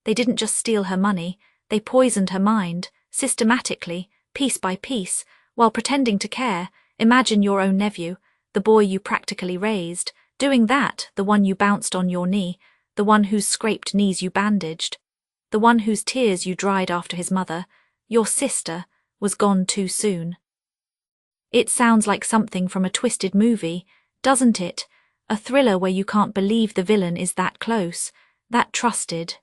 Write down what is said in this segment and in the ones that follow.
They didn't just steal her money, they poisoned her mind, systematically, piece by piece, while pretending to care. Imagine your own nephew, the boy you practically raised, doing that, the one you bounced on your knee, the one whose scraped knees you bandaged, the one whose tears you dried after his mother, your sister, was gone too soon. It sounds like something from a twisted movie, doesn't it? A thriller where you can't believe the villain is that close, that trusted.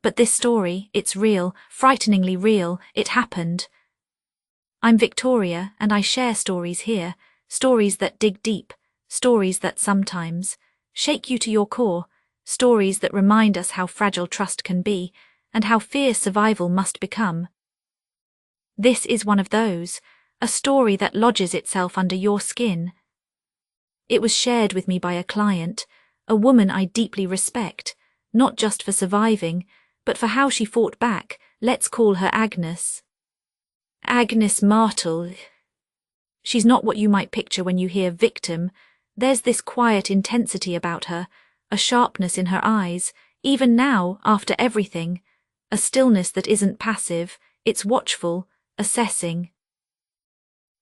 But this story, it's real, frighteningly real, it happened. I'm Victoria, and I share stories here, stories that dig deep, stories that sometimes shake you to your core, stories that remind us how fragile trust can be, and how fierce survival must become. This is one of those, a story that lodges itself under your skin. It was shared with me by a client, a woman I deeply respect, not just for surviving, but for how she fought back. Let's call her Agnes. Agnes Martel. She's not what you might picture when you hear victim. There's this quiet intensity about her, a sharpness in her eyes, even now, after everything, a stillness that isn't passive, it's watchful, assessing.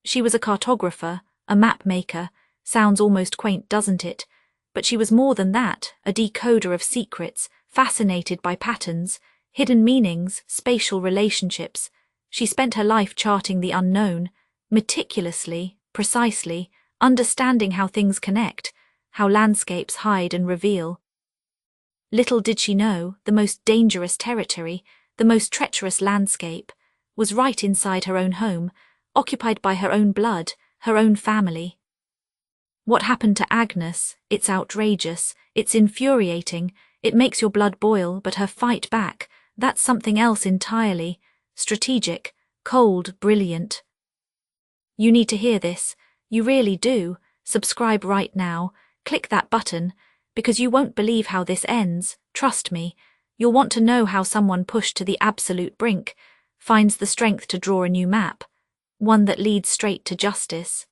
She was a cartographer, a map maker, sounds almost quaint, doesn't it? But she was more than that, a decoder of secrets, fascinated by patterns, hidden meanings, spatial relationships. She spent her life charting the unknown, meticulously, precisely, understanding how things connect, how landscapes hide and reveal. Little did she know, the most dangerous territory, the most treacherous landscape, was right inside her own home, occupied by her own blood, her own family. What happened to Agnes? It's outrageous, it's infuriating, it makes your blood boil, but her fight back, that's something else entirely, strategic, cold, brilliant. You need to hear this, you really do. Subscribe right now, click that button, because you won't believe how this ends, trust me. You'll want to know how someone pushed to the absolute brink finds the strength to draw a new map, one that leads straight to justice.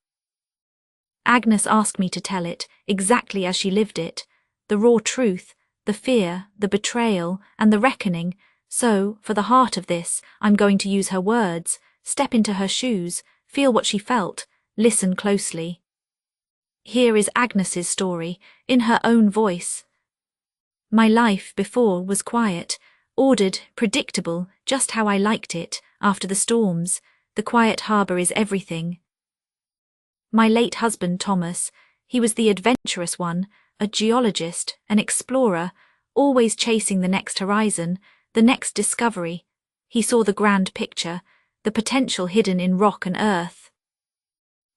Agnes asked me to tell it, exactly as she lived it, the raw truth, the fear, the betrayal, and the reckoning. So, for the heart of this, I'm going to use her words, step into her shoes, feel what she felt, listen closely. Here is Agnes's story, in her own voice. My life before was quiet, ordered, predictable, just how I liked it, after the storms. The quiet harbour is everything. My late husband Thomas, he was the adventurous one, a geologist, an explorer, always chasing the next horizon, the next discovery. He saw the grand picture, the potential hidden in rock and earth.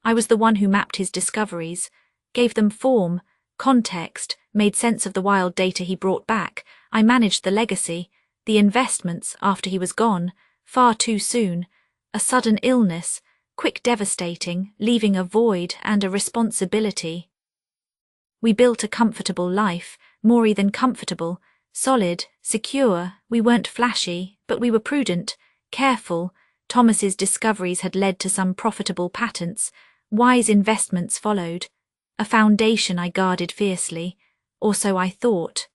I was the one who mapped his discoveries, gave them form, context, made sense of the wild data he brought back. I managed the legacy, the investments after he was gone, far too soon, a sudden illness, quick, devastating, leaving a void and a responsibility. We built a comfortable life, more than comfortable, solid, secure. We weren't flashy, but we were prudent, careful. Thomas's discoveries had led to some profitable patents, wise investments followed, a foundation I guarded fiercely, or so I thought.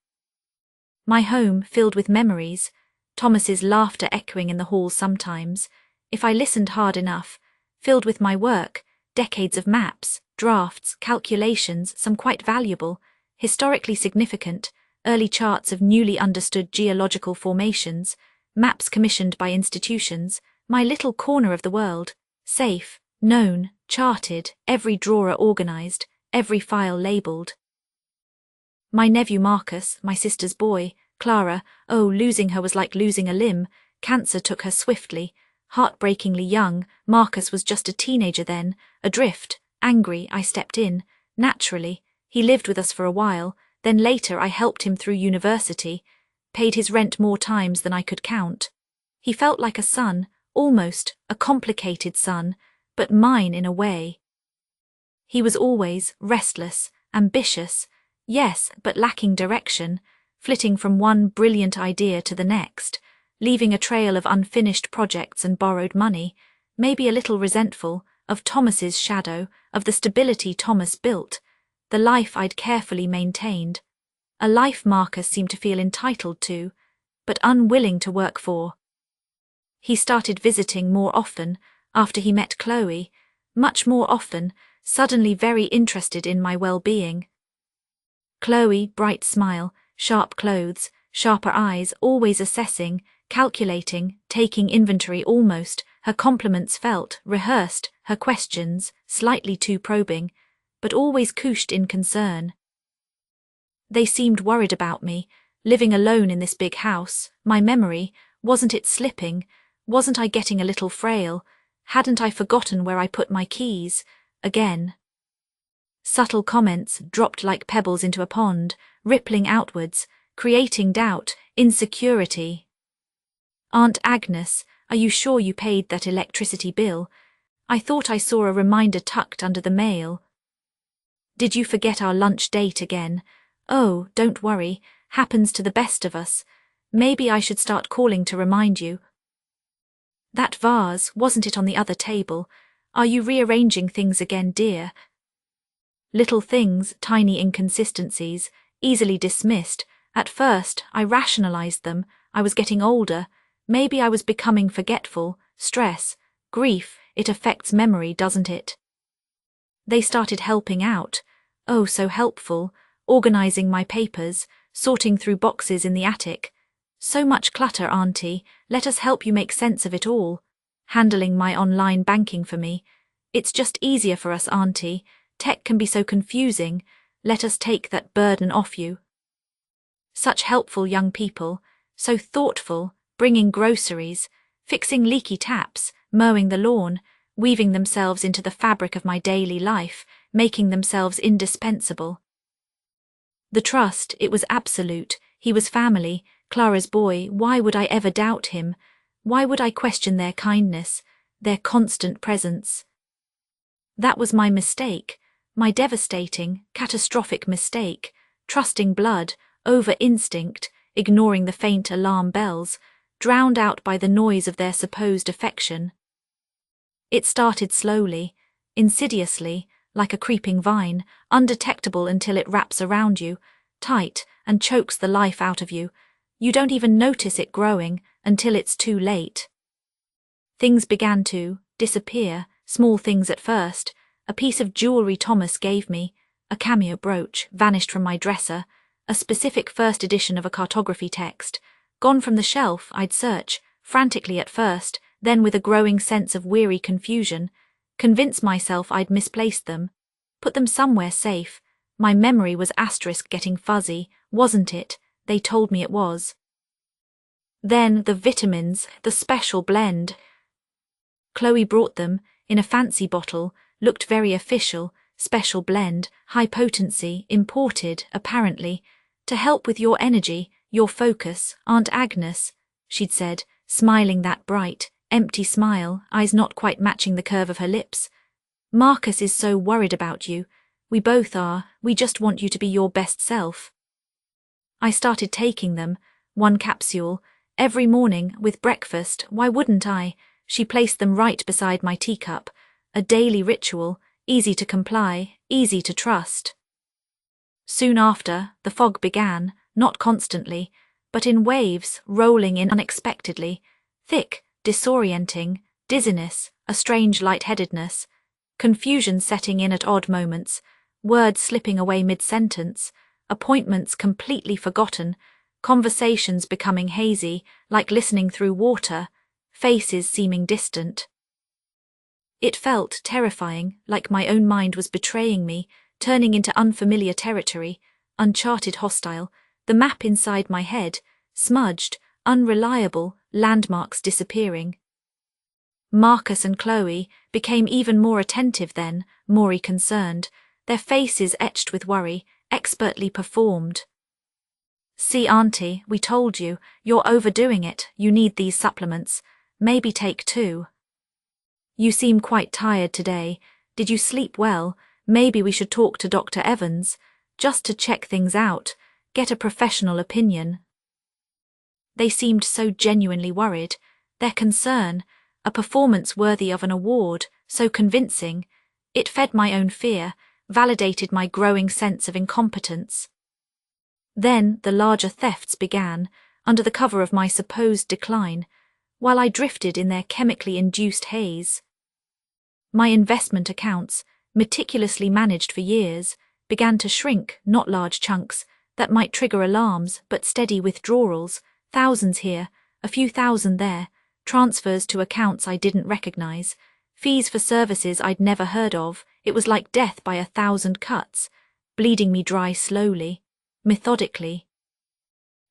My home filled with memories, Thomas's laughter echoing in the halls sometimes, if I listened hard enough, filled with my work, decades of maps, drafts, calculations, some quite valuable, historically significant, early charts of newly understood geological formations, maps commissioned by institutions, my little corner of the world, safe, known, charted, every drawer organized, every file labeled. My nephew Marcus, my sister's boy, Clara, oh, losing her was like losing a limb. Cancer took her swiftly, heartbreakingly young. Marcus was just a teenager then, adrift, angry. I stepped in, naturally. He lived with us for a while, then later I helped him through university, paid his rent more times than I could count. He felt like a son, almost, a complicated son, but mine in a way. He was always restless, ambitious, yes, but lacking direction, flitting from one brilliant idea to the next, leaving a trail of unfinished projects and borrowed money, maybe a little resentful, of Thomas's shadow, of the stability Thomas built, the life I'd carefully maintained, a life Marcus seemed to feel entitled to, but unwilling to work for. He started visiting more often after he met Chloe, much more often, suddenly very interested in my well-being. Chloe, bright smile, sharp clothes, sharper eyes, always assessing, calculating, taking inventory almost, her compliments felt, rehearsed, her questions, slightly too probing, but always couched in concern. They seemed worried about me, living alone in this big house, my memory, wasn't it slipping, wasn't I getting a little frail, hadn't I forgotten where I put my keys, again. Subtle comments dropped like pebbles into a pond, rippling outwards, creating doubt, insecurity. Aunt Agnes, are you sure you paid that electricity bill? I thought I saw a reminder tucked under the mail. Did you forget our lunch date again? Oh, don't worry, happens to the best of us. Maybe I should start calling to remind you. That vase, wasn't it on the other table? Are you rearranging things again, dear? Little things, tiny inconsistencies, easily dismissed. At first, I rationalized them. I was getting older. Maybe I was becoming forgetful. Stress, grief, it affects memory, doesn't it? They started helping out. Oh, so helpful. Organizing my papers, sorting through boxes in the attic. So much clutter, Auntie. Let us help you make sense of it all. Handling my online banking for me. It's just easier for us, Auntie. Tech can be so confusing. Let us take that burden off you. Such helpful young people, so thoughtful, bringing groceries, fixing leaky taps, mowing the lawn, weaving themselves into the fabric of my daily life, making themselves indispensable. The trust, it was absolute. He was family, Clara's boy. Why would I ever doubt him? Why would I question their kindness, their constant presence? That was my mistake, my devastating, catastrophic mistake, trusting blood, over instinct, ignoring the faint alarm bells, drowned out by the noise of their supposed affection. It started slowly, insidiously, like a creeping vine, undetectable until it wraps around you, tight, and chokes the life out of you. You don't even notice it growing until it's too late. Things began to disappear, small things at first. A piece of jewelry Thomas gave me, a cameo brooch, vanished from my dresser, a specific first edition of a cartography text, gone from the shelf. I'd search, frantically at first, then with a growing sense of weary confusion, convince myself I'd misplaced them, put them somewhere safe. My memory was getting fuzzy, wasn't it? They told me it was. Then the vitamins, the special blend. Chloe brought them, in a fancy bottle, looked very official, special blend, high potency, imported, apparently, to help with your energy, your focus, Aunt Agnes, she'd said, smiling that bright, empty smile, eyes not quite matching the curve of her lips. Marcus is so worried about you. We both are. We just want you to be your best self. I started taking them, one capsule, every morning, with breakfast. Why wouldn't I? She placed them right beside my teacup. A daily ritual, easy to comply, easy to trust. Soon after, the fog began, not constantly, but in waves, rolling in unexpectedly, thick, disorienting, dizziness, a strange lightheadedness, confusion setting in at odd moments, words slipping away mid-sentence, appointments completely forgotten, conversations becoming hazy, like listening through water, faces seeming distant. It felt terrifying, like my own mind was betraying me, turning into unfamiliar territory, uncharted, hostile, the map inside my head, smudged, unreliable, landmarks disappearing. Marcus and Chloe became even more attentive then, more concerned, their faces etched with worry, expertly performed. See, Auntie, we told you, you're overdoing it, you need these supplements, maybe take 2. You seem quite tired today. Did you sleep well? Maybe we should talk to Dr. Evans, just to check things out, get a professional opinion. They seemed so genuinely worried. Their concern, a performance worthy of an award, so convincing. It fed my own fear, validated my growing sense of incompetence. Then the larger thefts began. under the cover of my supposed decline, while I drifted in their chemically induced haze. My investment accounts, meticulously managed for years, began to shrink, not large chunks that might trigger alarms, but steady withdrawals, thousands here, a few thousand there, transfers to accounts I didn't recognize, fees for services I'd never heard of. It was like death by 1,000 cuts, bleeding me dry slowly, methodically.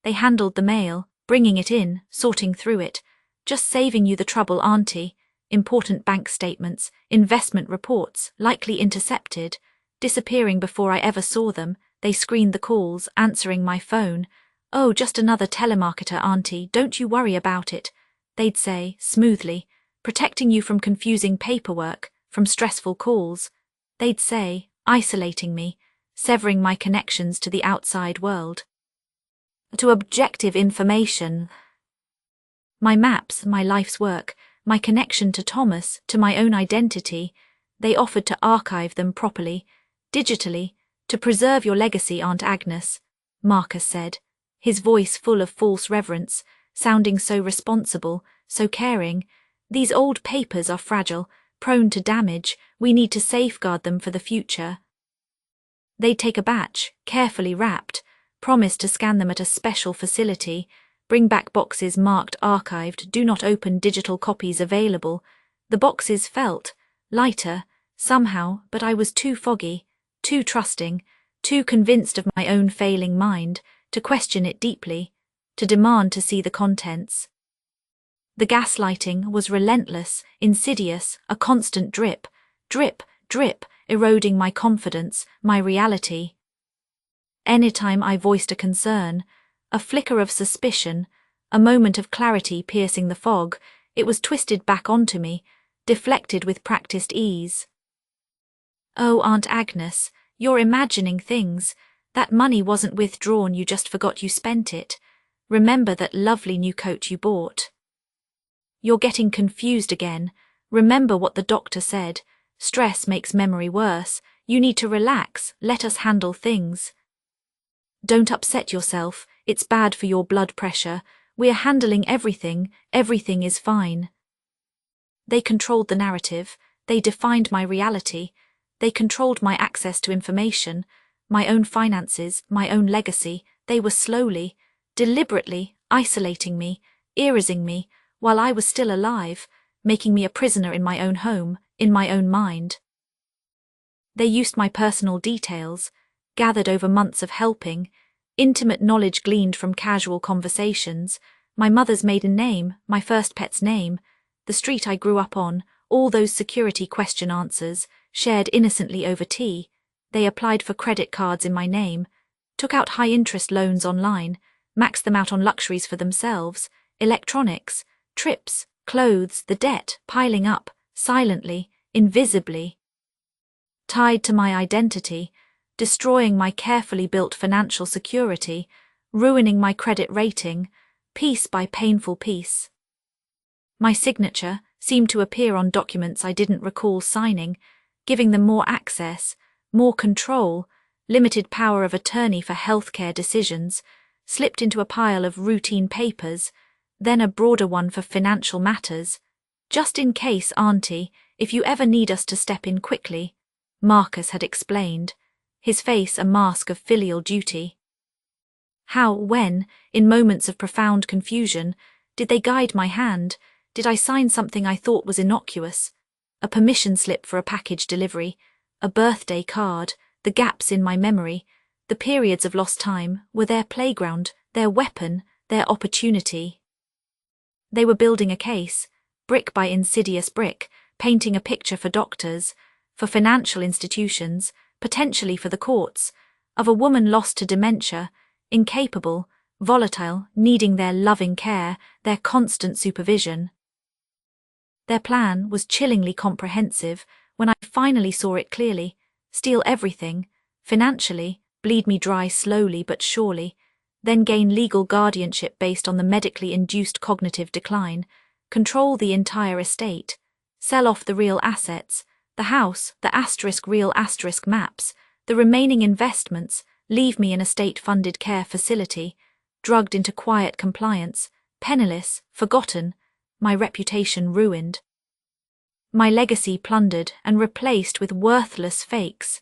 They handled the mail, bringing it in, sorting through it, just saving you the trouble, auntie. Important bank statements, investment reports, likely intercepted, disappearing before I ever saw them. They screened the calls, answering my phone. "Oh, just another telemarketer, auntie, don't you worry about it," they'd say, smoothly, protecting you from confusing paperwork, from stressful calls. They'd say, isolating me, severing my connections to the outside world, to objective information. My maps, my life's work, my connection to Thomas, to my own identity, they offered to archive them properly, digitally, to preserve your legacy, Aunt Agnes, Marcus said, his voice full of false reverence, sounding so responsible, so caring. "These old papers are fragile, prone to damage. We need to safeguard them for the future." They'd take a batch, carefully wrapped, promise to scan them at a special facility, bring back boxes marked archived, do not open, digital copies available. The boxes felt lighter, somehow, but I was too foggy, too trusting, too convinced of my own failing mind, to question it deeply, to demand to see the contents. The gaslighting was relentless, insidious, a constant drip, drip, drip, eroding my confidence, my reality. Anytime I voiced a concern, a flicker of suspicion, a moment of clarity piercing the fog, it was twisted back onto me, deflected with practiced ease. "Oh, Aunt Agnes, you're imagining things. That money wasn't withdrawn, you just forgot you spent it. Remember that lovely new coat you bought. You're getting confused again. Remember what the doctor said. Stress makes memory worse. You need to relax, let us handle things. Don't upset yourself, it's bad for your blood pressure. We're handling everything, everything is fine." They controlled the narrative, they defined my reality, they controlled my access to information, my own finances, my own legacy. They were slowly, deliberately isolating me, erasing me, while I was still alive, making me a prisoner in my own home, in my own mind. They used my personal details, gathered over months of helping, intimate knowledge gleaned from casual conversations, my mother's maiden name, my first pet's name, the street I grew up on, all those security question answers, shared innocently over tea. They applied for credit cards in my name, took out high-interest loans online, maxed them out on luxuries for themselves, electronics, trips, clothes, the debt piling up, silently, invisibly. Tied to my identity, destroying my carefully built financial security, ruining my credit rating, piece by painful piece. My signature seemed to appear on documents I didn't recall signing, giving them more access, more control, limited power of attorney for healthcare decisions, slipped into a pile of routine papers, then a broader one for financial matters. "Just in case, auntie, if you ever need us to step in quickly," Marcus had explained, his face a mask of filial duty. How, when, in moments of profound confusion, did they guide my hand? Did I sign something I thought was innocuous? A permission slip for a package delivery, a birthday card, the gaps in my memory, the periods of lost time were their playground, their weapon, their opportunity. They were building a case, brick by insidious brick, painting a picture for doctors, for financial institutions, potentially for the courts, of a woman lost to dementia, incapable, volatile, needing their loving care, their constant supervision. Their plan was chillingly comprehensive when I finally saw it clearly: steal everything, financially, bleed me dry slowly but surely, then gain legal guardianship based on the medically induced cognitive decline, control the entire estate, sell off the real assets, the house, the *real* maps, the remaining investments, leave me in a state-funded care facility, drugged into quiet compliance, penniless, forgotten, my reputation ruined. My legacy plundered and replaced with worthless fakes.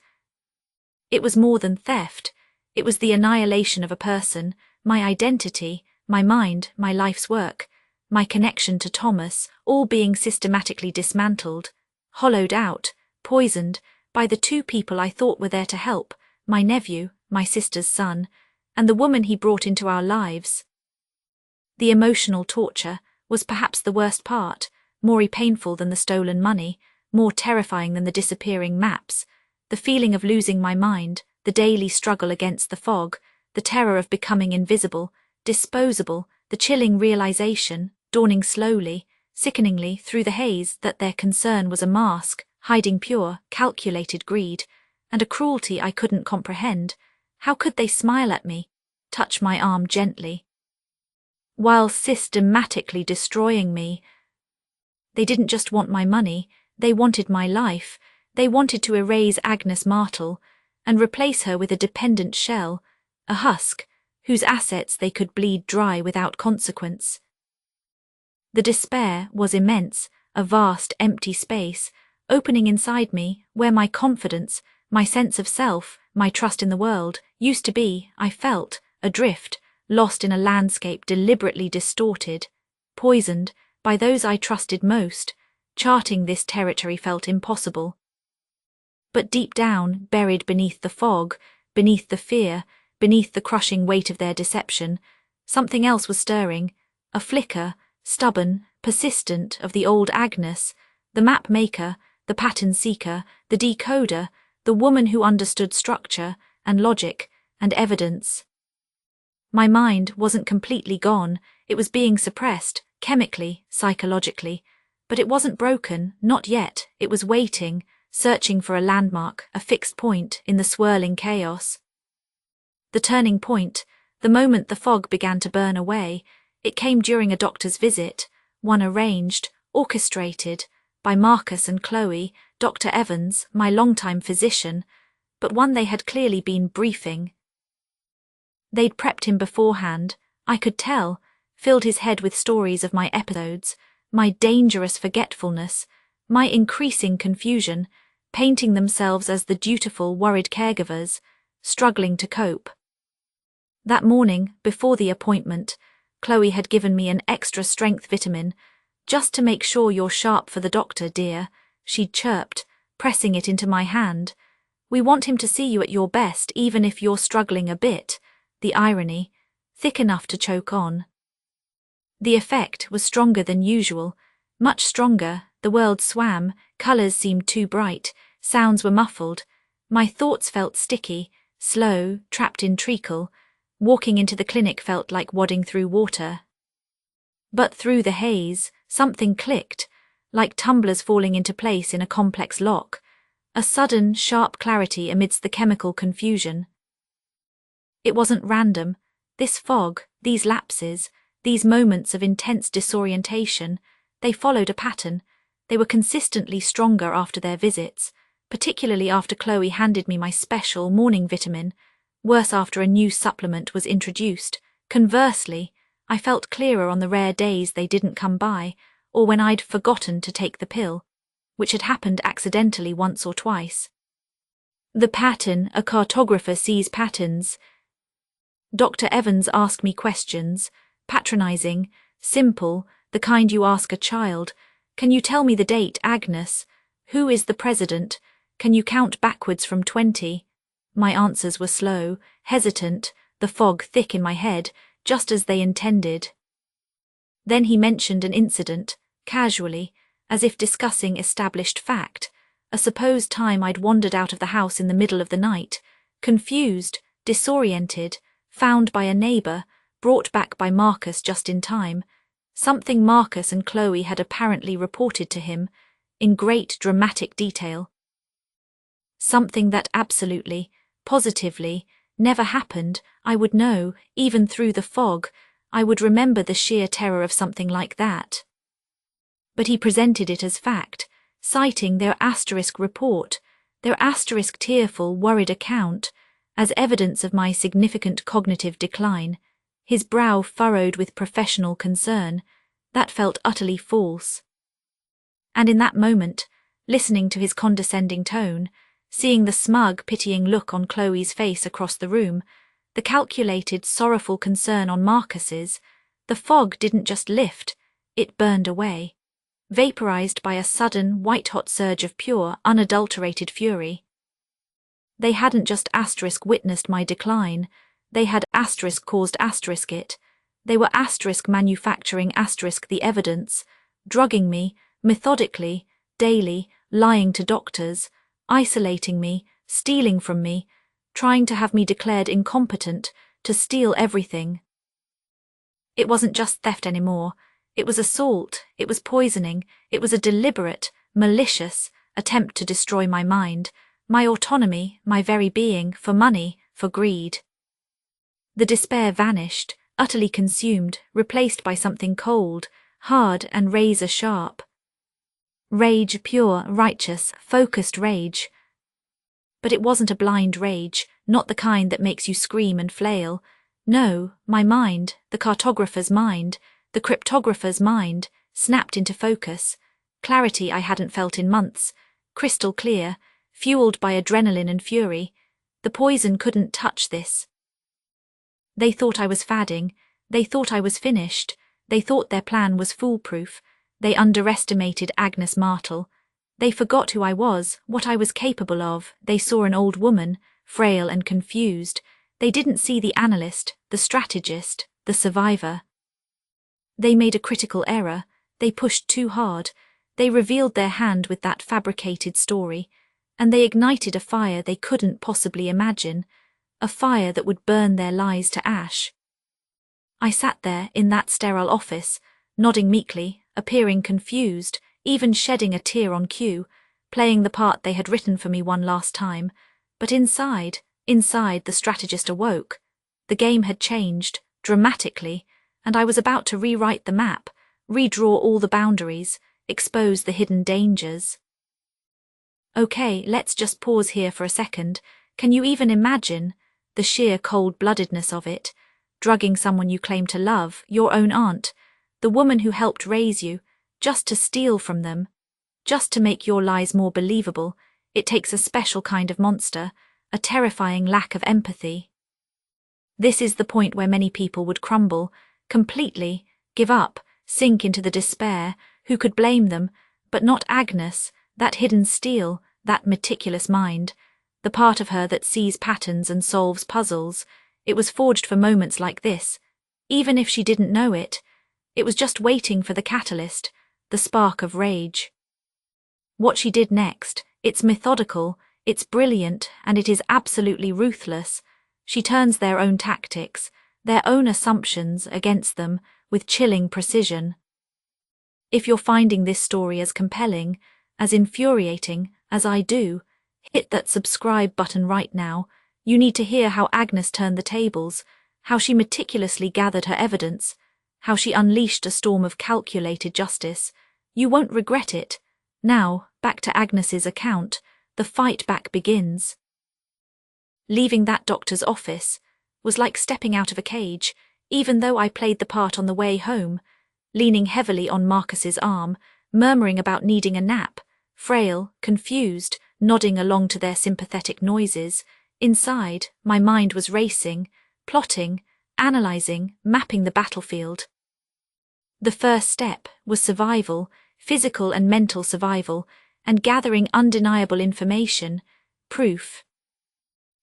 It was more than theft. It was the annihilation of a person, my identity, my mind, my life's work, my connection to Thomas, all being systematically dismantled, hollowed out, poisoned by the two people I thought were there to help, my nephew, my sister's son, and the woman he brought into our lives. The emotional torture was perhaps the worst part, more painful than the stolen money, more terrifying than the disappearing maps, the feeling of losing my mind, the daily struggle against the fog, the terror of becoming invisible, disposable, the chilling realization, dawning slowly, sickeningly through the haze, that their concern was a mask, hiding pure, calculated greed, and a cruelty I couldn't comprehend. How could they smile at me, touch my arm gently, while systematically destroying me? They didn't just want my money, they wanted my life. They wanted to erase Agnes Martle and replace her with a dependent shell, a husk, whose assets they could bleed dry without consequence. The despair was immense, a vast empty space, opening inside me, where my confidence, my sense of self, my trust in the world, used to be. I felt, adrift, lost in a landscape deliberately distorted, poisoned by those I trusted most. Charting this territory felt impossible. But deep down, buried beneath the fog, beneath the fear, beneath the crushing weight of their deception, something else was stirring, a flicker, stubborn, persistent, of the old Agnes, the map maker, the pattern seeker, the decoder, the woman who understood structure and logic and evidence. My mind wasn't completely gone, it was being suppressed, chemically, psychologically, but it wasn't broken, not yet. It was waiting, searching for a landmark, a fixed point in the swirling chaos. The turning point, the moment the fog began to burn away, it came during a doctor's visit, one arranged, orchestrated, by Marcus and Chloe, Dr. Evans, my longtime physician, but one they had clearly been briefing. They'd prepped him beforehand, I could tell, filled his head with stories of my episodes, my dangerous forgetfulness, my increasing confusion, painting themselves as the dutiful, worried caregivers, struggling to cope. That morning, before the appointment, Chloe had given me an extra strength vitamin, just to make sure you're sharp for the doctor, dear, she'd chirped, pressing it into my hand. We want him to see you at your best, even if you're struggling a bit. The irony, thick enough to choke on. The effect was stronger than usual, much stronger. The world swam, colours seemed too bright, sounds were muffled. My thoughts felt sticky, slow, trapped in treacle. Walking into the clinic felt like wading through water. But through the haze, something clicked, like tumblers falling into place in a complex lock, a sudden, sharp clarity amidst the chemical confusion. It wasn't random. This fog, these lapses, these moments of intense disorientation, they followed a pattern. They were consistently stronger after their visits, particularly after Chloe handed me my special morning vitamin, worse after a new supplement was introduced. Conversely, I felt clearer on the rare days they didn't come by, or when I'd forgotten to take the pill, which had happened accidentally once or twice. The pattern, a cartographer sees patterns. Dr. Evans asked me questions, patronizing, simple, the kind you ask a child. Can you tell me the date, Agnes? Who is the president? Can you count backwards from 20? My answers were slow, hesitant, the fog thick in my head, just as they intended. Then he mentioned an incident, casually, as if discussing established fact, a supposed time I'd wandered out of the house in the middle of the night, confused, disoriented, found by a neighbour, brought back by Marcus just in time, something Marcus and Chloe had apparently reported to him, in great dramatic detail. Something that absolutely, positively, never happened. I would know, even through the fog, I would remember the sheer terror of something like that. But he presented it as fact, citing their asterisk report, their asterisk tearful, worried account, as evidence of my significant cognitive decline. his brow furrowed with professional concern. That felt utterly false. And in that moment, listening to his condescending tone, seeing the smug, pitying look on Chloe's face across the room, the calculated, sorrowful concern on Marcus's, the fog didn't just lift, it burned away, vaporized by a sudden, white-hot surge of pure, unadulterated fury. They hadn't just witnessed my decline, they had caused it. They were manufacturing the evidence, drugging me, methodically, daily, lying to doctors, isolating me, stealing from me, trying to have me declared incompetent, to steal everything. It wasn't just theft anymore. It was assault, it was poisoning, it was a deliberate, malicious attempt to destroy my mind, my autonomy, my very being, for money, for greed. The despair vanished, utterly consumed, replaced by something cold, hard and razor-sharp. Rage, pure, righteous, focused rage. But it wasn't a blind rage, not the kind that makes you scream and flail. No, my mind, the cartographer's mind, the cryptographer's mind, snapped into focus, clarity I hadn't felt in months, crystal clear, fueled by adrenaline and fury. The poison couldn't touch this. They thought I was fadding, they thought I was finished, they thought their plan was foolproof, they underestimated Agnes Martel. They forgot who I was, what I was capable of. They saw an old woman, frail and confused. They didn't see the analyst, the strategist, the survivor. They made a critical error. They pushed too hard. They revealed their hand with that fabricated story, and they ignited a fire they couldn't possibly imagine, a fire that would burn their lies to ash. I sat there in that sterile office, nodding meekly, appearing confused, even shedding a tear on cue, playing the part they had written for me one last time. But inside, the strategist awoke. The game had changed, dramatically, and I was about to rewrite the map, redraw all the boundaries, expose the hidden dangers. Okay, let's just pause here for a second. Can you even imagine the sheer cold-bloodedness of it? Drugging someone you claim to love, your own aunt, the woman who helped raise you, just to steal from them, just to make your lies more believable. It takes a special kind of monster, a terrifying lack of empathy. This is the point where many people would crumble, completely, give up, sink into the despair. Who could blame them? But not Agnes, that hidden steel, that meticulous mind, the part of her that sees patterns and solves puzzles. It was forged for moments like this. Even if she didn't know it, it was just waiting for the catalyst, the spark of rage. What she did next, it's methodical, it's brilliant, and it is absolutely ruthless. She turns their own tactics, their own assumptions against them with chilling precision. If you're finding this story as compelling, as infuriating as I do, hit that subscribe button right now. You need to hear how Agnes turned the tables, how she meticulously gathered her evidence, how she unleashed a storm of calculated justice. You won't regret it. Now, back to Agnes's account, the fight back begins. Leaving that doctor's office was like stepping out of a cage, even though I played the part on the way home, leaning heavily on Marcus's arm, murmuring about needing a nap, frail, confused, nodding along to their sympathetic noises. Inside, my mind was racing, plotting, analyzing, mapping the battlefield. The first step was survival, physical and mental survival, and gathering undeniable information, proof.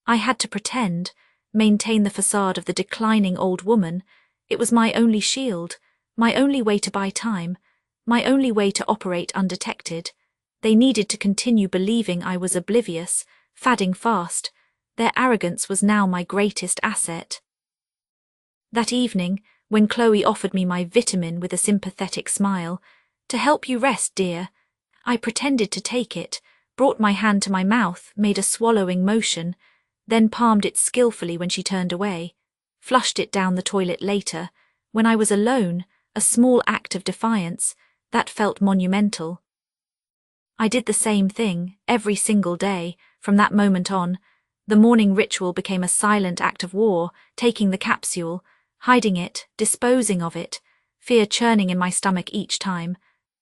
I had to pretend, maintain the facade of the declining old woman. It was my only shield, my only way to buy time, my only way to operate undetected. They needed to continue believing I was oblivious, fadding fast. Their arrogance was now my greatest asset. That evening, when Chloe offered me my vitamin with a sympathetic smile, "To help you rest, dear," I pretended to take it, brought my hand to my mouth, made a swallowing motion, then palmed it skillfully when she turned away, flushed it down the toilet later. When I was alone, a small act of defiance, that felt monumental. I did the same thing, every single day, from that moment on. The morning ritual became a silent act of war, taking the capsule, hiding it, disposing of it, fear churning in my stomach each time.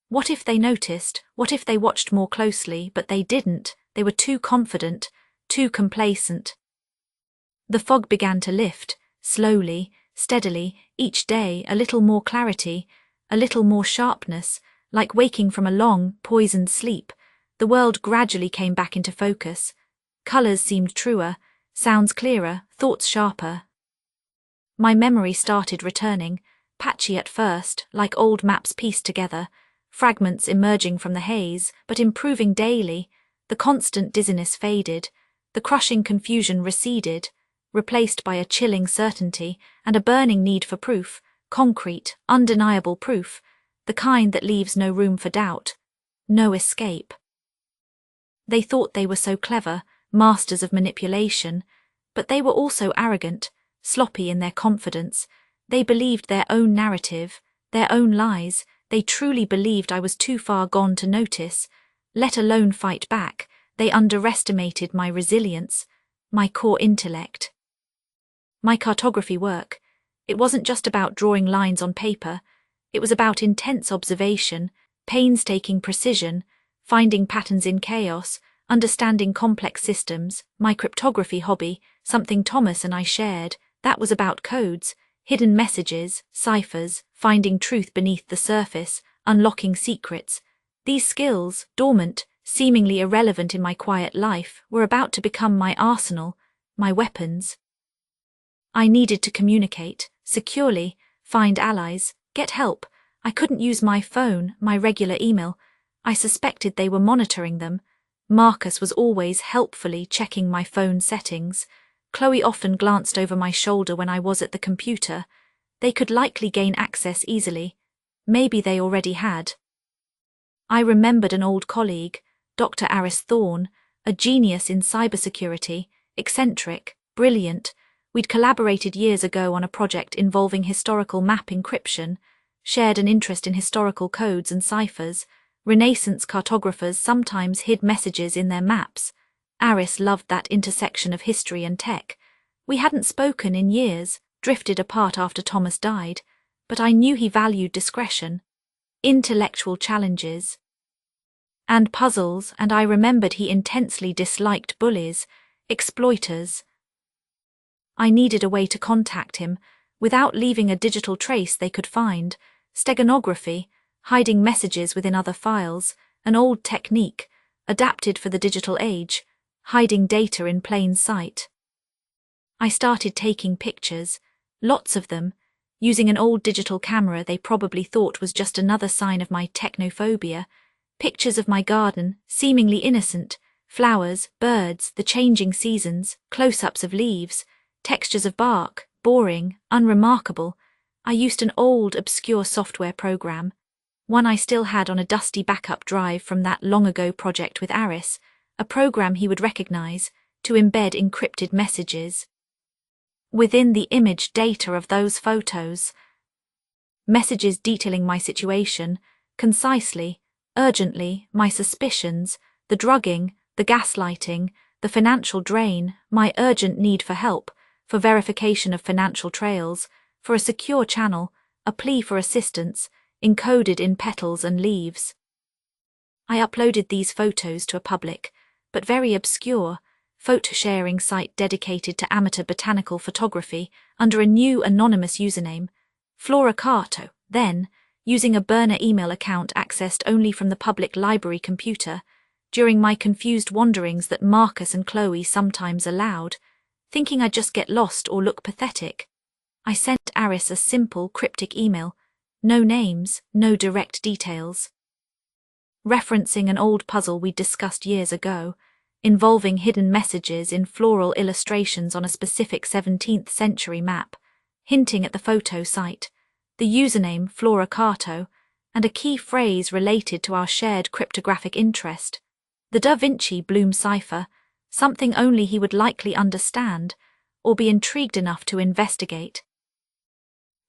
What if they noticed? What if they watched more closely? But they didn't. They were too confident, too complacent. The fog began to lift, slowly, steadily, each day a little more clarity, a little more sharpness, like waking from a long, poisoned sleep. The world gradually came back into focus. Colours seemed truer, sounds clearer, thoughts sharper. My memory started returning, patchy at first, like old maps pieced together, fragments emerging from the haze, but improving daily. The constant dizziness faded, the crushing confusion receded, replaced by a chilling certainty and a burning need for proof, concrete, undeniable proof, the kind that leaves no room for doubt, no escape. They thought they were so clever, masters of manipulation, but they were also arrogant, sloppy in their confidence. They believed their own narrative, their own lies. They truly believed I was too far gone to notice, let alone fight back. They underestimated my resilience, my core intellect. My cartography work, it wasn't just about drawing lines on paper. It was about intense observation, painstaking precision, finding patterns in chaos, understanding complex systems. My cryptography hobby, something Thomas and I shared, that was about codes, hidden messages, ciphers, finding truth beneath the surface, unlocking secrets. These skills, dormant, seemingly irrelevant in my quiet life, were about to become my arsenal, my weapons. I needed to communicate, securely, find allies, get help. I couldn't use my phone, my regular email. I suspected they were monitoring them. Marcus was always helpfully checking my phone settings. Chloe often glanced over my shoulder when I was at the computer. They could likely gain access easily. Maybe they already had. I remembered an old colleague, Dr. Aris Thorne, a genius in cybersecurity, eccentric, brilliant. We'd collaborated years ago on a project involving historical map encryption, shared an interest in historical codes and ciphers. Renaissance cartographers sometimes hid messages in their maps. Aris loved that intersection of history and tech. We hadn't spoken in years, drifted apart after Thomas died, but I knew he valued discretion, intellectual challenges, and puzzles, and I remembered he intensely disliked bullies, exploiters. I needed a way to contact him, without leaving a digital trace they could find. Steganography, hiding messages within other files, an old technique, adapted for the digital age, hiding data in plain sight. I started taking pictures, lots of them, using an old digital camera they probably thought was just another sign of my technophobia. Pictures of my garden, seemingly innocent, flowers, birds, the changing seasons, close-ups of leaves, textures of bark, boring, unremarkable. I used an old, obscure software program, one I still had on a dusty backup drive from that long-ago project with Aris, a program he would recognize, to embed encrypted messages within the image data of those photos. Messages detailing my situation, concisely, urgently, my suspicions, the drugging, the gaslighting, the financial drain, my urgent need for help, for verification of financial trails, for a secure channel, a plea for assistance, encoded in petals and leaves. I uploaded these photos to a public, but very obscure, photo-sharing site dedicated to amateur botanical photography under a new anonymous username, Flora Carto, then, using a burner email account accessed only from the public library computer, during my confused wanderings that Marcus and Chloe sometimes allowed, thinking I'd just get lost or look pathetic. I sent Aris a simple, cryptic email, no names, no direct details. Referencing an old puzzle we'd discussed years ago, involving hidden messages in floral illustrations on a specific 17th century map, hinting at the photo site, the username Flora Carto, and a key phrase related to our shared cryptographic interest, the Da Vinci Bloom cipher, something only he would likely understand, or be intrigued enough to investigate.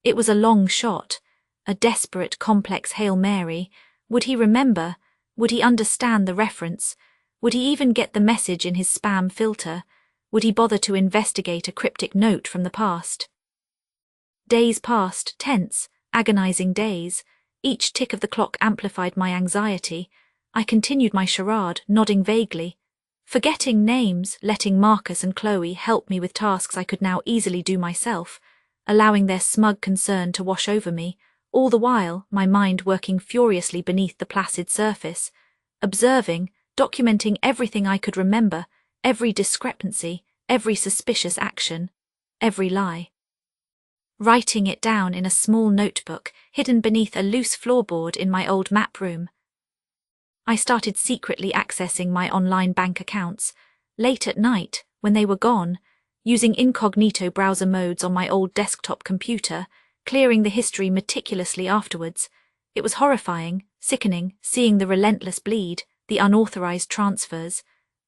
It was a long shot, a desperate, complex Hail Mary. Would he remember? Would he understand the reference? Would he even get the message in his spam filter? Would he bother to investigate a cryptic note from the past? Days passed, tense, agonizing days. Each tick of the clock amplified my anxiety. I continued my charade, nodding vaguely, forgetting names, letting Marcus and Chloe help me with tasks I could now easily do myself, allowing their smug concern to wash over me, all the while my mind working furiously beneath the placid surface, observing, documenting everything I could remember, every discrepancy, every suspicious action, every lie. Writing it down in a small notebook hidden beneath a loose floorboard in my old map room. I started secretly accessing my online bank accounts, late at night, when they were gone, using incognito browser modes on my old desktop computer, clearing the history meticulously afterwards. It was horrifying, sickening, seeing the relentless bleed, the unauthorized transfers,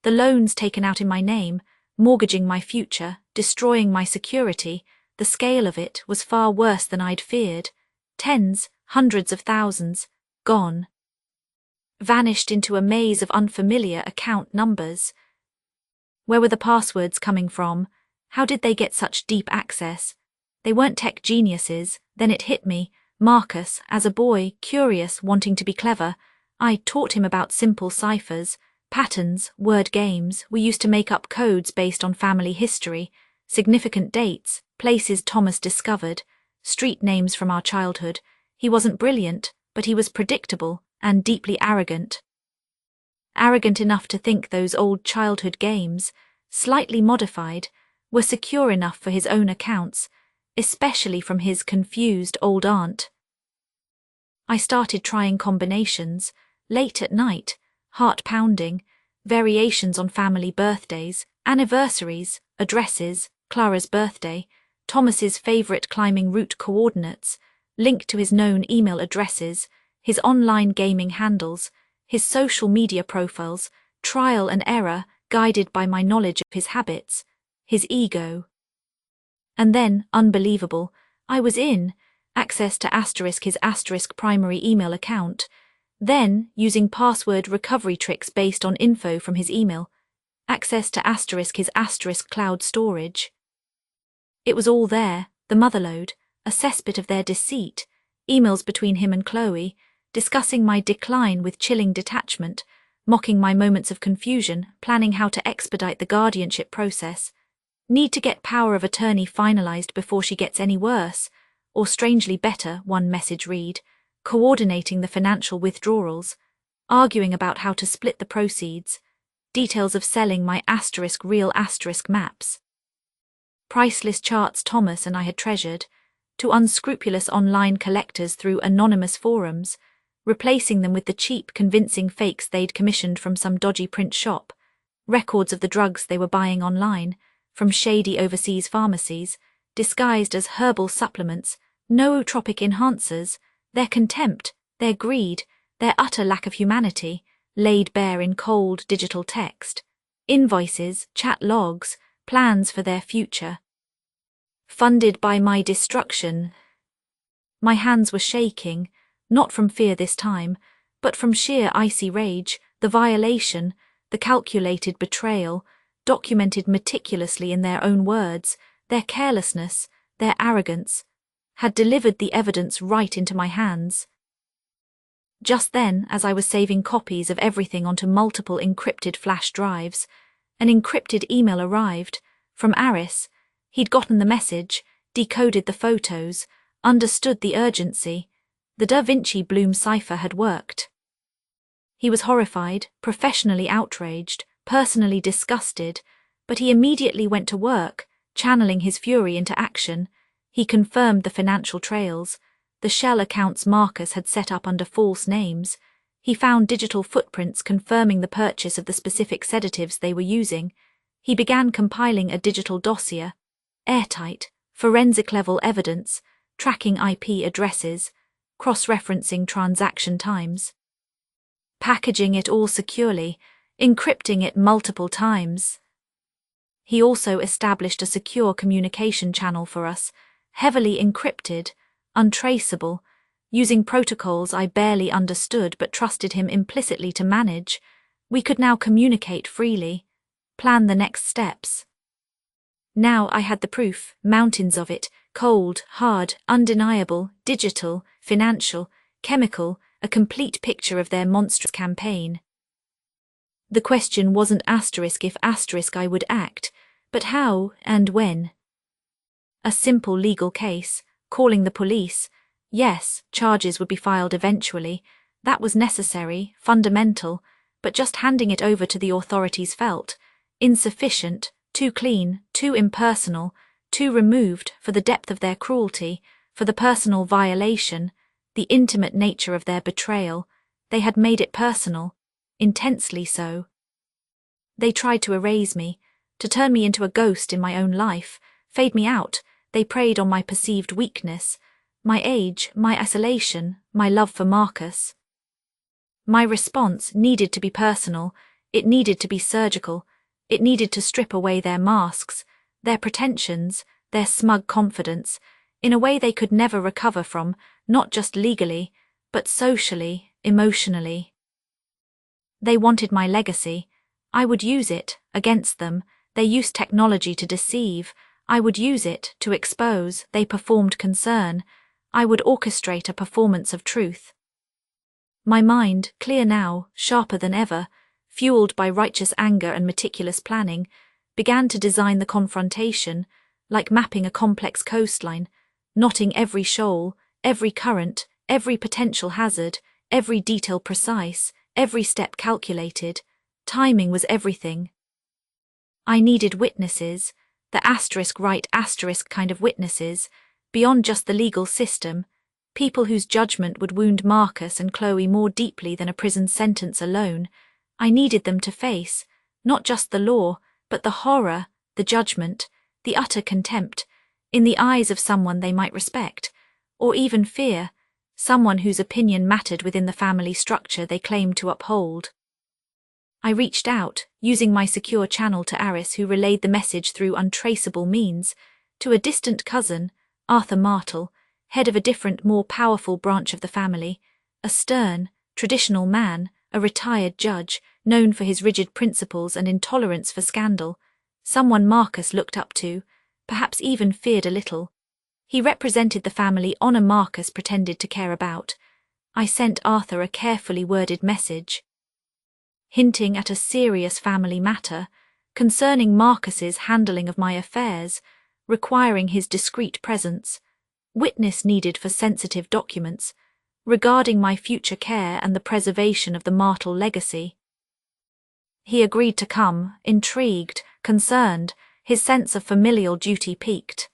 the loans taken out in my name, mortgaging my future, destroying my security. The scale of it was far worse than I'd feared. Tens, hundreds of thousands, gone. Vanished into a maze of unfamiliar account numbers. Where were the passwords coming from? How did they get such deep access? They weren't tech geniuses. Then it hit me. Marcus, as a boy, curious, wanting to be clever, I taught him about simple ciphers, patterns, word games. We used to make up codes based on family history, significant dates, places Thomas discovered, street names from our childhood. He wasn't brilliant, but he was predictable and deeply arrogant. Arrogant enough to think those old childhood games, slightly modified, were secure enough for his own accounts, especially from his confused old aunt. I started trying combinations, late at night, heart-pounding, variations on family birthdays, anniversaries, addresses, Clara's birthday, Thomas's favorite climbing route coordinates, linked to his known email addresses, his online gaming handles, his social media profiles, trial and error guided by my knowledge of his habits, his ego. And then, unbelievable, I was in, access to his primary email account, then, using password recovery tricks based on info from his email, access to his cloud storage. It was all there, the motherlode, a cesspit of their deceit, emails between him and Chloe, discussing my decline with chilling detachment, mocking my moments of confusion, planning how to expedite the guardianship process, need to get power of attorney finalized before she gets any worse, or strangely better, one message read, coordinating the financial withdrawals, arguing about how to split the proceeds, details of selling my real maps. Priceless charts Thomas and I had treasured, to unscrupulous online collectors through anonymous forums, replacing them with the cheap, convincing fakes they'd commissioned from some dodgy print shop, records of the drugs they were buying online, from shady overseas pharmacies, disguised as herbal supplements, nootropic enhancers, their contempt, their greed, their utter lack of humanity, laid bare in cold digital text, invoices, chat logs, plans for their future. Funded by my destruction. My hands were shaking, not from fear this time, but from sheer icy rage, the violation, the calculated betrayal, documented meticulously in their own words, their carelessness, their arrogance, had delivered the evidence right into my hands. Just then, as I was saving copies of everything onto multiple encrypted flash drives, an encrypted email arrived, from Aris. He'd gotten the message, decoded the photos, understood the urgency. The Da Vinci Bloom cipher had worked. He was horrified, professionally outraged, personally disgusted, but he immediately went to work, channeling his fury into action. He confirmed the financial trails, the shell accounts Marcus had set up under false names. He found digital footprints confirming the purchase of the specific sedatives they were using. He began compiling a digital dossier, airtight, forensic-level evidence, tracking IP addresses, cross-referencing transaction times. Packaging it all securely, encrypting it multiple times. He also established a secure communication channel for us, heavily encrypted, untraceable, using protocols I barely understood but trusted him implicitly to manage. We could now communicate freely, plan the next steps. Now I had the proof, mountains of it, Cold, hard, undeniable, digital, financial, chemical, a complete picture of their monstrous campaign. The question wasn't if I would act, but how and when. A simple legal case, calling the police. Yes, charges would be filed eventually. That was necessary, fundamental, but just handing it over to the authorities felt insufficient, too clean, too impersonal, too removed for the depth of their cruelty, for the personal violation, the intimate nature of their betrayal. They had made it personal, intensely so. They tried to erase me, to turn me into a ghost in my own life, fade me out. They preyed on my perceived weakness, my age, my isolation, my love for Marcus. My response needed to be personal, it needed to be surgical, it needed to strip away their masks, their pretensions, their smug confidence, in a way they could never recover from, not just legally, but socially, emotionally. They wanted my legacy. I would use it, against them. They used technology to deceive. I would use it to expose. They performed concern. I would orchestrate a performance of truth. My mind, clear now, sharper than ever, fueled by righteous anger and meticulous planning, began to design the confrontation, like mapping a complex coastline, knotting every shoal, every current, every potential hazard, every detail precise, every step calculated. Timing was everything. I needed witnesses, the right kind of witnesses, beyond just the legal system, people whose judgment would wound Marcus and Chloe more deeply than a prison sentence alone. I needed them to face, not just the law, but the horror, the judgment, the utter contempt, in the eyes of someone they might respect, or even fear, someone whose opinion mattered within the family structure they claimed to uphold. I reached out, using my secure channel to Aris, who relayed the message through untraceable means, to a distant cousin, Arthur Martel, head of a different, more powerful branch of the family, a stern, traditional man, a retired judge, known for his rigid principles and intolerance for scandal, someone Marcus looked up to, perhaps even feared a little. He represented the family honor Marcus pretended to care about. I sent Arthur a carefully worded message, hinting at a serious family matter, concerning Marcus's handling of my affairs, requiring his discreet presence, witness needed for sensitive documents, regarding my future care and the preservation of the Martel legacy. He agreed to come, intrigued, concerned, his sense of familial duty piqued.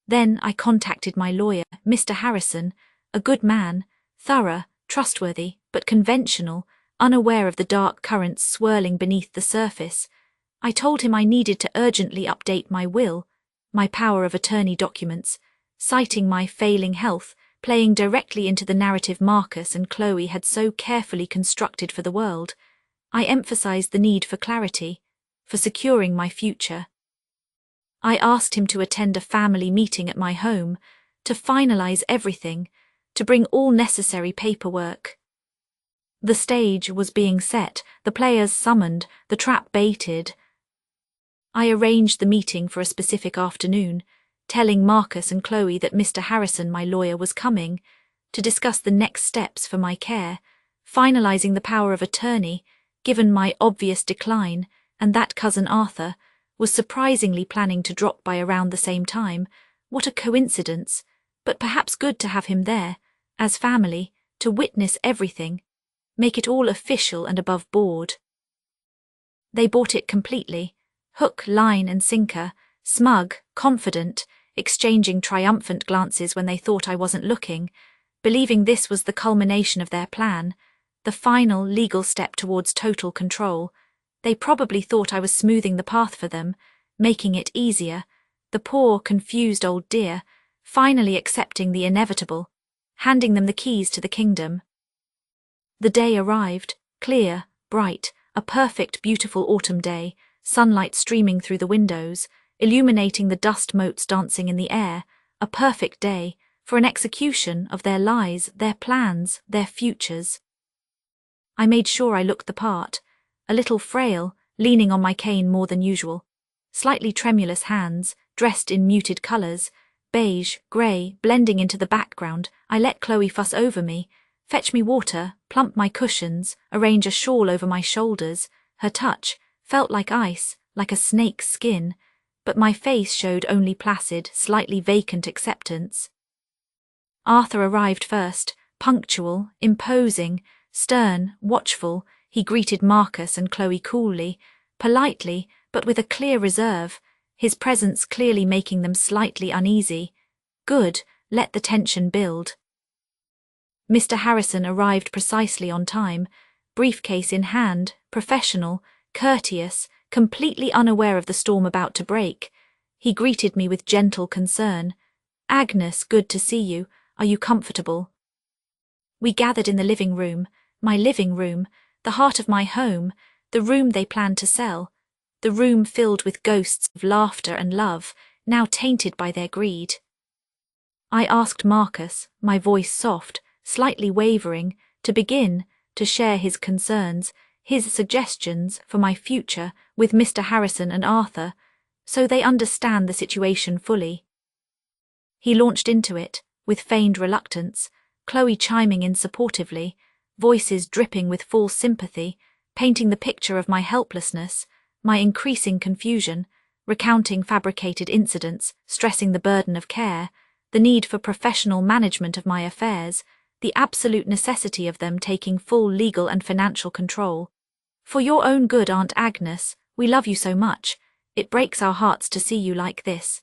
Then I contacted my lawyer, Mr. Harrison, a good man, thorough, trustworthy, but conventional, unaware of the dark currents swirling beneath the surface. I told him I needed to urgently update my will, my power of attorney documents, citing my failing health, playing directly into the narrative Marcus and Chloe had so carefully constructed for the world. I emphasized the need for clarity, for securing my future. I asked him to attend a family meeting at my home, to finalize everything, to bring all necessary paperwork. The stage was being set, the players summoned, the trap baited. I arranged the meeting for a specific afternoon, telling Marcus and Chloe that Mr. Harrison, my lawyer, was coming, to discuss the next steps for my care, finalizing the power of attorney, given my obvious decline, and that cousin Arthur was surprisingly planning to drop by around the same time. What a coincidence, but perhaps good to have him there, as family, to witness everything, make it all official and above board. They bought it completely, hook, line and sinker, smug, confident, exchanging triumphant glances when they thought I wasn't looking, believing this was the culmination of their plan, the final legal step towards total control. They probably thought I was smoothing the path for them, making it easier, the poor, confused old dear, finally accepting the inevitable, handing them the keys to the kingdom. The day arrived, clear, bright, a perfect, beautiful autumn day, sunlight streaming through the windows, illuminating the dust motes dancing in the air, a perfect day for an execution of their lies, their plans, their futures. I made sure I looked the part, a little frail, leaning on my cane more than usual, slightly tremulous hands, dressed in muted colours, beige, grey, blending into the background. I let Chloe fuss over me, fetch me water, plump my cushions, arrange a shawl over my shoulders. Her touch felt like ice, like a snake's skin, but my face showed only placid, slightly vacant acceptance. Arthur arrived first, punctual, imposing, stern, watchful. He greeted Marcus and Chloe coolly, politely, but with a clear reserve, his presence clearly making them slightly uneasy. Good, let the tension build. Mr. Harrison arrived precisely on time, briefcase in hand, professional, courteous, completely unaware of the storm about to break. He greeted me with gentle concern. "Agnes, good to see you. Are you comfortable?" We gathered in the living room, my living room, the heart of my home, the room they planned to sell, the room filled with ghosts of laughter and love, now tainted by their greed. I asked Marcus, my voice soft, slightly wavering, to begin, to share his concerns, his suggestions for my future with Mr. Harrison and Arthur, so they understand the situation fully. He launched into it, with feigned reluctance, Chloe chiming in supportively, voices dripping with false sympathy, painting the picture of my helplessness, my increasing confusion, recounting fabricated incidents, stressing the burden of care, the need for professional management of my affairs, the absolute necessity of them taking full legal and financial control. "For your own good, Aunt Agnes, we love you so much. It breaks our hearts to see you like this,"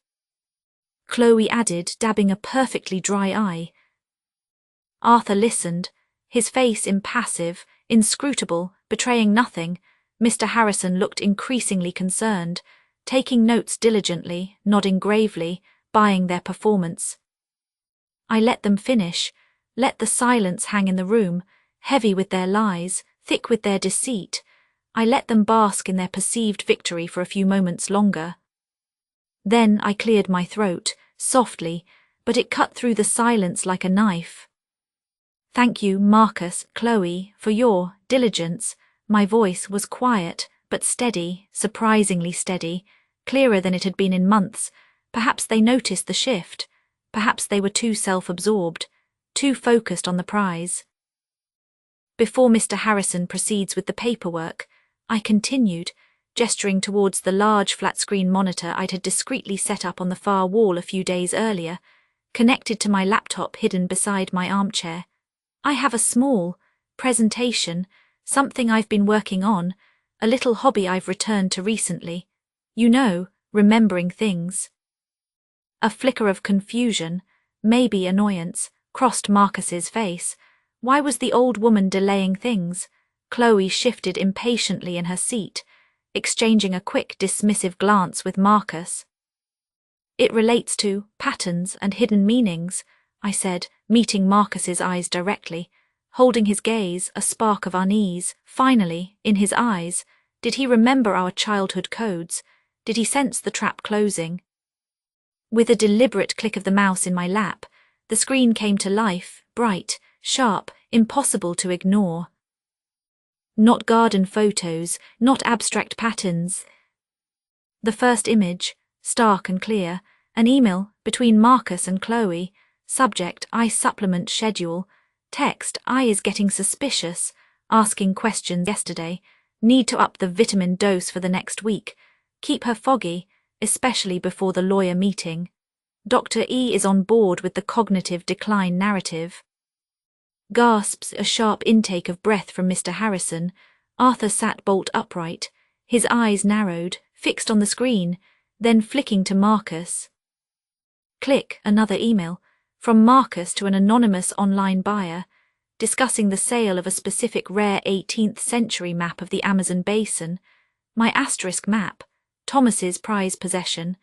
Chloe added, dabbing a perfectly dry eye. Arthur listened, his face impassive, inscrutable, betraying nothing. Mr. Harrison looked increasingly concerned, taking notes diligently, nodding gravely, buying their performance. I let them finish, let the silence hang in the room, heavy with their lies, thick with their deceit. I let them bask in their perceived victory for a few moments longer. Then I cleared my throat, softly, but it cut through the silence like a knife. "Thank you, Marcus, Chloe, for your diligence." My voice was quiet, but steady, surprisingly steady, clearer than it had been in months. Perhaps they noticed the shift. Perhaps they were too self-absorbed, too focused on the prize. Before Mr. Harrison proceeds with the paperwork, I continued, gesturing towards the large flat-screen monitor I'd had discreetly set up on the far wall a few days earlier, connected to my laptop hidden beside my armchair. "I have a small presentation, something I've been working on, a little hobby I've returned to recently. You know, remembering things." A flicker of confusion, maybe annoyance, crossed Marcus's face. Why was the old woman delaying things? Chloe shifted impatiently in her seat, exchanging a quick dismissive glance with Marcus. "It relates to patterns and hidden meanings," I said, meeting Marcus's eyes directly, holding his gaze, a spark of unease, finally, in his eyes. Did he remember our childhood codes? Did he sense the trap closing? With a deliberate click of the mouse in my lap, the screen came to life, bright, sharp, impossible to ignore. Not garden photos, not abstract patterns. The first image, stark and clear, an email between Marcus and Chloe. Subject, "I supplement schedule." Text, "I is getting suspicious, asking questions yesterday. Need to up the vitamin dose for the next week. Keep her foggy, especially before the lawyer meeting. Dr. E is on board with the cognitive decline narrative." Gasps, a sharp intake of breath from Mr. Harrison. Arthur sat bolt upright, his eyes narrowed, fixed on the screen, then flicking to Marcus. Click, another email, from Marcus to an anonymous online buyer, discussing the sale of a specific rare 18th century map of the Amazon basin, my asterisk map, Thomas's prized possession,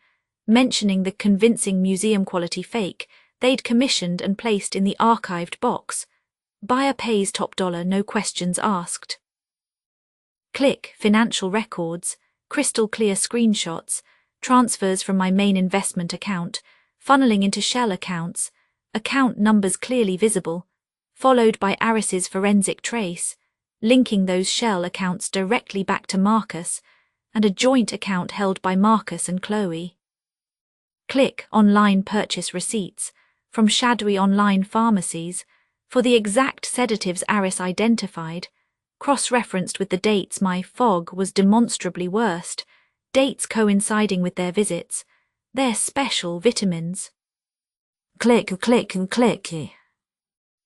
mentioning the convincing museum-quality fake they'd commissioned and placed in the archived box. Buyer pays top dollar, no questions asked. Click, financial records, crystal clear screenshots, transfers from my main investment account, funneling into shell accounts, account numbers clearly visible, followed by Aris's forensic trace, linking those shell accounts directly back to Marcus, and a joint account held by Marcus and Chloe. Click online purchase receipts from shadowy online pharmacies for the exact sedatives Aris identified, cross-referenced with the dates my fog was demonstrably worst, dates coinciding with their visits, their special vitamins. Click, click, and click.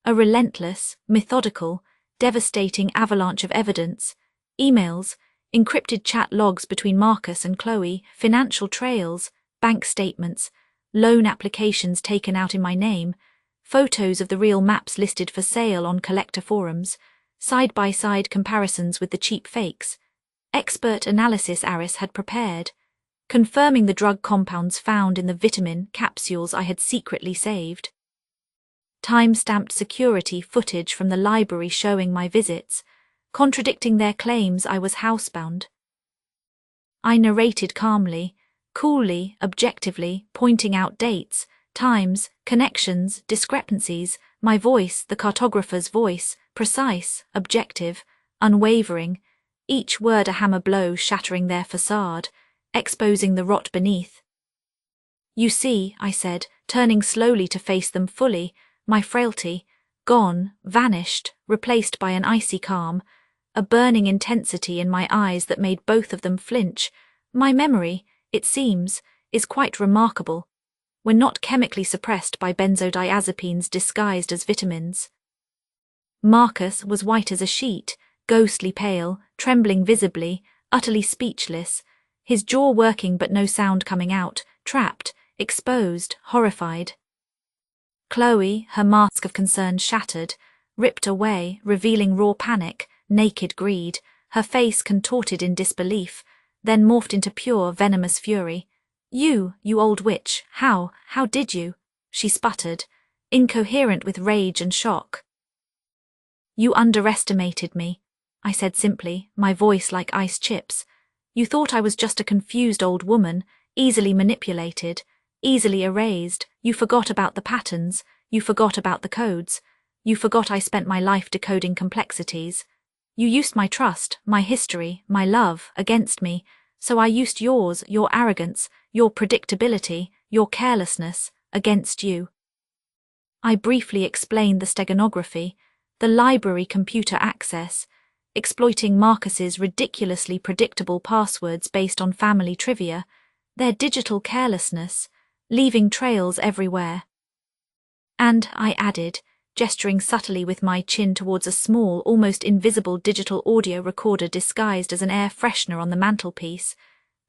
A relentless, methodical, devastating avalanche of evidence, emails, encrypted chat logs between Marcus and Chloe, financial trails, bank statements, loan applications taken out in my name, photos of the real maps listed for sale on collector forums, side-by-side comparisons with the cheap fakes, expert analysis Aris had prepared, confirming the drug compounds found in the vitamin capsules I had secretly saved. Time-stamped security footage from the library showing my visits, contradicting their claims I was housebound. I narrated calmly, coolly, objectively, pointing out dates, times, connections, discrepancies, my voice, the cartographer's voice, precise, objective, unwavering, each word a hammer blow shattering their facade, exposing the rot beneath. You see, I said, turning slowly to face them fully, my frailty, gone, vanished, replaced by an icy calm, a burning intensity in my eyes that made both of them flinch. My memory, it seems, is quite remarkable, when not chemically suppressed by benzodiazepines disguised as vitamins. Marcus was white as a sheet, ghostly pale, trembling visibly, utterly speechless, his jaw working but no sound coming out, trapped, exposed, horrified. Chloe, her mask of concern shattered, ripped away, revealing raw panic, naked greed, her face contorted in disbelief, then morphed into pure, venomous fury. You old witch, how did you? She sputtered, incoherent with rage and shock. You underestimated me, I said simply, my voice like ice chips. You thought I was just a confused old woman, easily manipulated, easily erased. You forgot about the patterns, you forgot about the codes, you forgot I spent my life decoding complexities. You used my trust, my history, my love, against me, so I used yours, your arrogance, your predictability, your carelessness, against you. I briefly explained the steganography, the library computer access, exploiting Marcus's ridiculously predictable passwords based on family trivia, their digital carelessness, leaving trails everywhere. And, I added, gesturing subtly with my chin towards a small, almost invisible digital audio recorder disguised as an air freshener on the mantelpiece,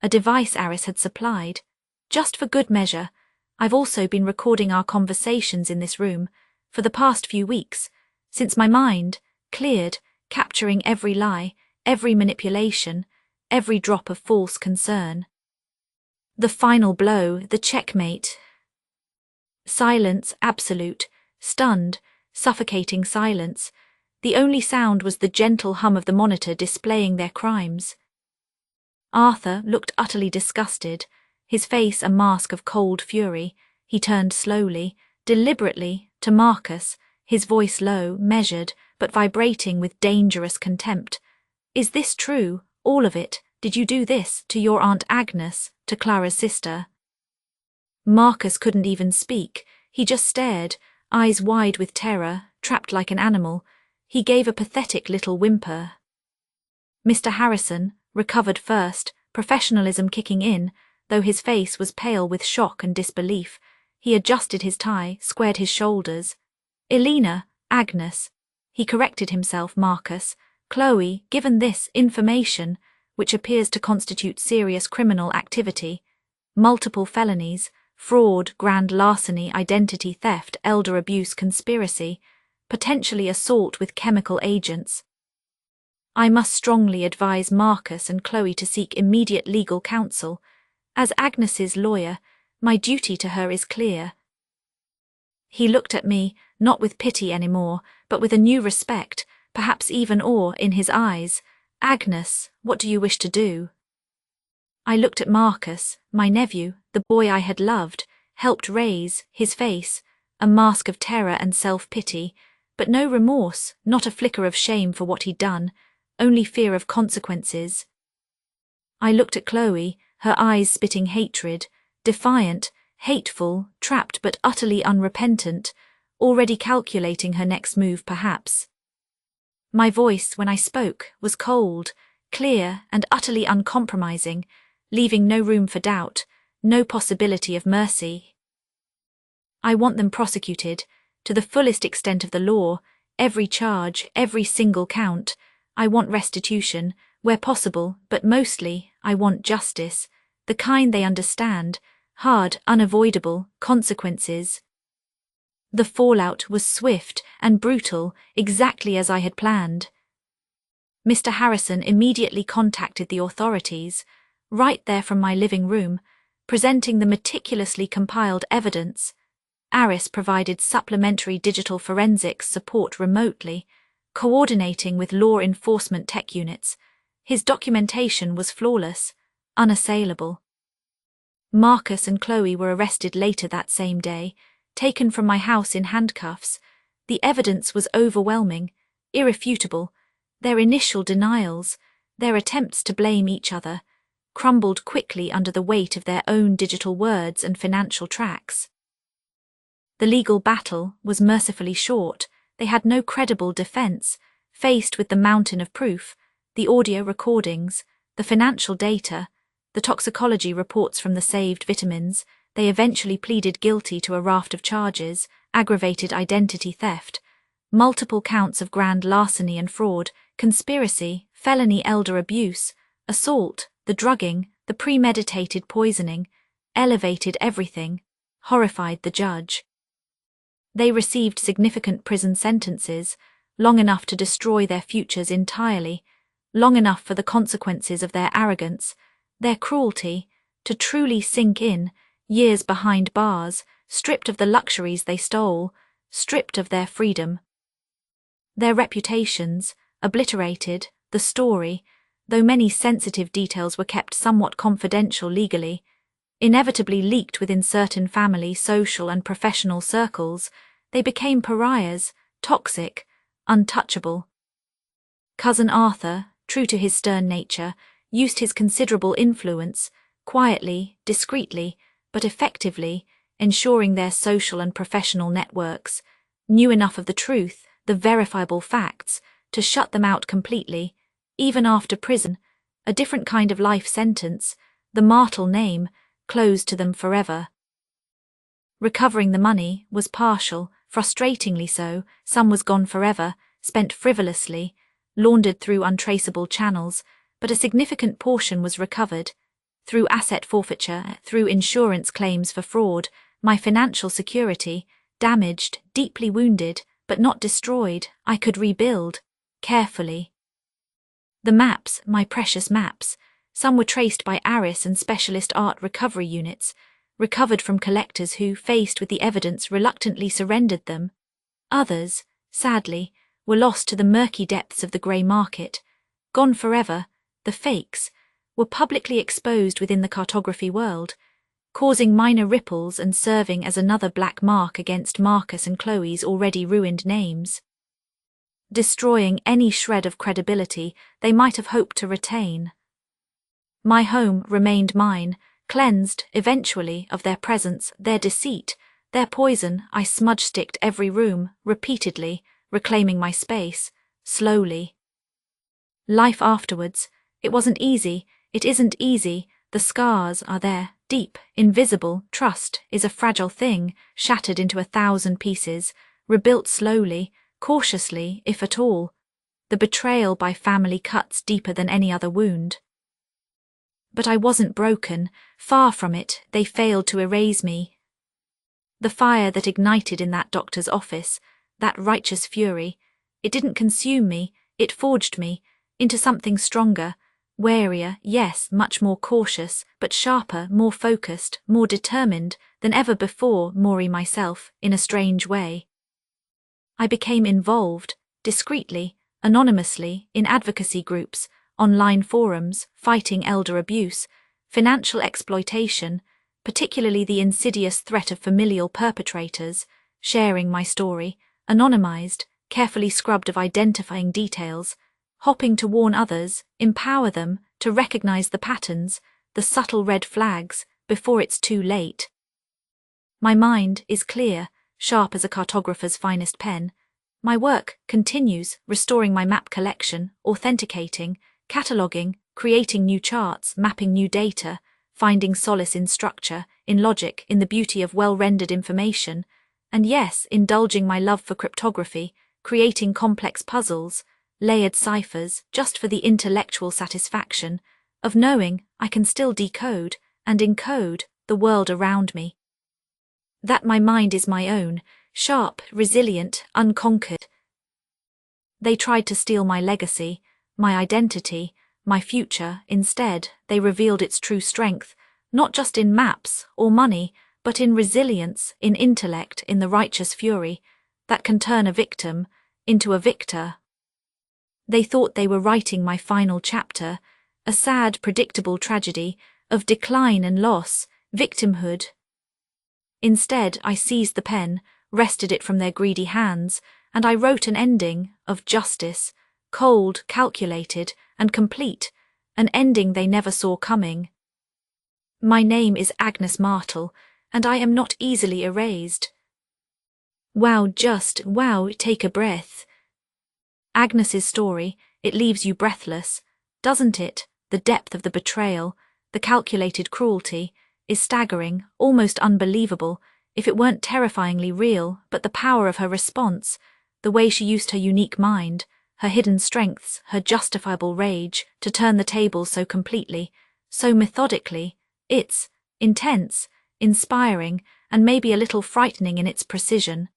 a device Aris had supplied. Just for good measure, I've also been recording our conversations in this room for the past few weeks, since my mind, cleared, capturing every lie, every manipulation, every drop of false concern. The final blow, the checkmate. Silence, absolute, stunned, suffocating silence. The only sound was the gentle hum of the monitor displaying their crimes. Arthur looked utterly disgusted, his face a mask of cold fury. He turned slowly, deliberately, to Marcus, his voice low, measured, but vibrating with dangerous contempt. Is this true, all of it? Did you do this to your Aunt Agnes, to Clara's sister? Marcus couldn't even speak. He just stared, eyes wide with terror, trapped like an animal. He gave a pathetic little whimper. Mr. Harrison recovered first, professionalism kicking in, though his face was pale with shock and disbelief. He adjusted his tie, squared his shoulders. Elena, Agnes. He corrected himself, Marcus. Chloe, given this information, which appears to constitute serious criminal activity, multiple felonies, fraud, grand larceny, identity theft, elder abuse, conspiracy, potentially assault with chemical agents. I must strongly advise Marcus and Chloe to seek immediate legal counsel. As Agnes's lawyer, my duty to her is clear. He looked at me, not with pity anymore, but with a new respect, perhaps even awe in his eyes. Agnes, what do you wish to do? I looked at Marcus, my nephew, the boy I had loved, helped raise, his face, a mask of terror and self-pity, but no remorse, not a flicker of shame for what he'd done, only fear of consequences. I looked at Chloe, her eyes spitting hatred, defiant, hateful, trapped but utterly unrepentant, already calculating her next move perhaps. My voice, when I spoke, was cold, clear and utterly uncompromising, leaving no room for doubt, no possibility of mercy. I want them prosecuted, to the fullest extent of the law, every charge, every single count. I want restitution, where possible, but mostly, I want justice, the kind they understand, hard, unavoidable, consequences. The fallout was swift and brutal, exactly as I had planned. Mr. Harrison immediately contacted the authorities, right there from my living room, presenting the meticulously compiled evidence. Aris provided supplementary digital forensics support remotely, coordinating with law enforcement tech units. His documentation was flawless, unassailable. Marcus and Chloe were arrested later that same day, taken from my house in handcuffs. The evidence was overwhelming, irrefutable. Their initial denials, their attempts to blame each other, crumbled quickly under the weight of their own digital words and financial tracks. The legal battle was mercifully short. They had no credible defense, faced with the mountain of proof, the audio recordings, the financial data, the toxicology reports from the saved vitamins. They eventually pleaded guilty to a raft of charges: aggravated identity theft, multiple counts of grand larceny and fraud, conspiracy, felony elder abuse, assault, the drugging, the premeditated poisoning, elevated everything, horrified the judge. They received significant prison sentences, long enough to destroy their futures entirely, long enough for the consequences of their arrogance, their cruelty, to truly sink in, years behind bars, stripped of the luxuries they stole, stripped of their freedom. Their reputations, obliterated, the story, though many sensitive details were kept somewhat confidential legally, inevitably leaked within certain family, social and professional circles. They became pariahs, toxic, untouchable. Cousin Arthur, true to his stern nature, used his considerable influence, quietly, discreetly, but effectively, ensuring their social and professional networks knew enough of the truth, the verifiable facts, to shut them out completely, even after prison, a different kind of life sentence, the martel name, closed to them forever. Recovering the money was partial, frustratingly so. Some was gone forever, spent frivolously, laundered through untraceable channels, but a significant portion was recovered, through asset forfeiture, through insurance claims for fraud. My financial security, damaged, deeply wounded, but not destroyed, I could rebuild, carefully. The maps, my precious maps, some were traced by Aris and specialist art recovery units, recovered from collectors who, faced with the evidence, reluctantly surrendered them. Others, sadly, were lost to the murky depths of the grey market, gone forever. The fakes were publicly exposed within the cartography world, causing minor ripples and serving as another black mark against Marcus and Chloe's already ruined names, destroying any shred of credibility they might have hoped to retain. My home remained mine, cleansed, eventually, of their presence, their deceit, their poison. I smudge-sticked every room, repeatedly, reclaiming my space, slowly. Life afterwards, it wasn't easy, it isn't easy. The scars are there, deep, invisible. Trust is a fragile thing, shattered into 1,000 pieces, rebuilt slowly, cautiously, if at all. The betrayal by family cuts deeper than any other wound. But I wasn't broken, far from it. They failed to erase me. The fire that ignited in that doctor's office, that righteous fury, it didn't consume me, it forged me into something stronger, warier, yes, much more cautious, but sharper, more focused, more determined than ever before. Maury myself, in a strange way. I became involved, discreetly, anonymously, in advocacy groups, online forums, fighting elder abuse, financial exploitation, particularly the insidious threat of familial perpetrators, sharing my story, anonymized, carefully scrubbed of identifying details, hopping to warn others, empower them to recognize the patterns, the subtle red flags, before it's too late. My mind is clear, sharp as a cartographer's finest pen. My work continues, restoring my map collection, authenticating, cataloguing, creating new charts, mapping new data, finding solace in structure, in logic, in the beauty of well-rendered information, and yes, indulging my love for cryptography, creating complex puzzles, layered ciphers, just for the intellectual satisfaction of knowing I can still decode and encode the world around me. That my mind is my own, sharp, resilient, unconquered. They tried to steal my legacy, my identity, my future. Instead, they revealed its true strength, not just in maps or money, but in resilience, in intellect, in the righteous fury that can turn a victim into a victor. They thought they were writing my final chapter, a sad, predictable tragedy of decline and loss, victimhood. Instead, I seized the pen, wrested it from their greedy hands, and I wrote an ending of justice, cold, calculated, and complete, an ending they never saw coming. My name is Agnes Martel, and I am not easily erased. Wow, just wow, take a breath. Agnes's story, it leaves you breathless, doesn't it? The depth of the betrayal, the calculated cruelty, is staggering, almost unbelievable, if it weren't terrifyingly real, but the power of her response, the way she used her unique mind, her hidden strengths, her justifiable rage, to turn the tables so completely, so methodically, it's intense, inspiring, and maybe a little frightening in its precision.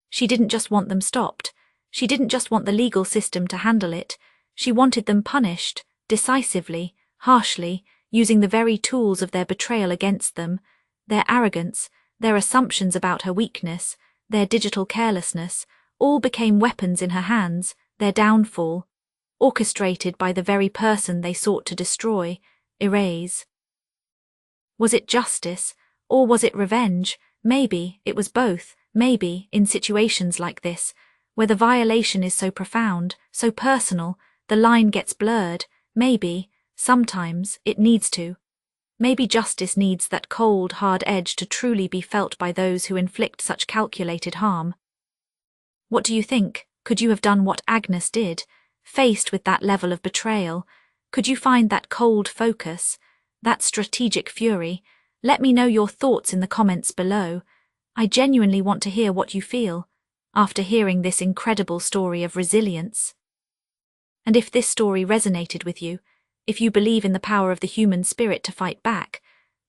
She didn't just want them stopped. She didn't just want the legal system to handle it. She wanted them punished, decisively, harshly, using the very tools of their betrayal against them, their arrogance, their assumptions about her weakness, their digital carelessness, all became weapons in her hands, their downfall, orchestrated by the very person they sought to destroy, erase. Was it justice, or was it revenge? Maybe it was both. Maybe, in situations like this, where the violation is so profound, so personal, the line gets blurred, maybe, sometimes, it needs to. Maybe justice needs that cold, hard edge to truly be felt by those who inflict such calculated harm. What do you think? Could you have done what Agnes did? Faced with that level of betrayal, could you find that cold focus, that strategic fury? Let me know your thoughts in the comments below. I genuinely want to hear what you feel after hearing this incredible story of resilience. And if this story resonated with you, if you believe in the power of the human spirit to fight back,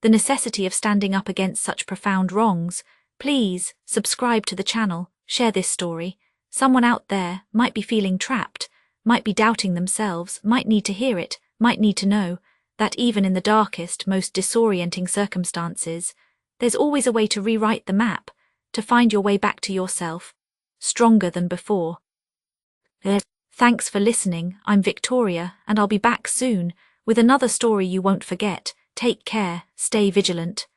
the necessity of standing up against such profound wrongs, please subscribe to the channel, share this story. Someone out there might be feeling trapped, might be doubting themselves, might need to hear it, might need to know that even in the darkest, most disorienting circumstances, there's always a way to rewrite the map, to find your way back to yourself, stronger than before. Thanks for listening. I'm Victoria, and I'll be back soon with another story you won't forget. Take care, stay vigilant.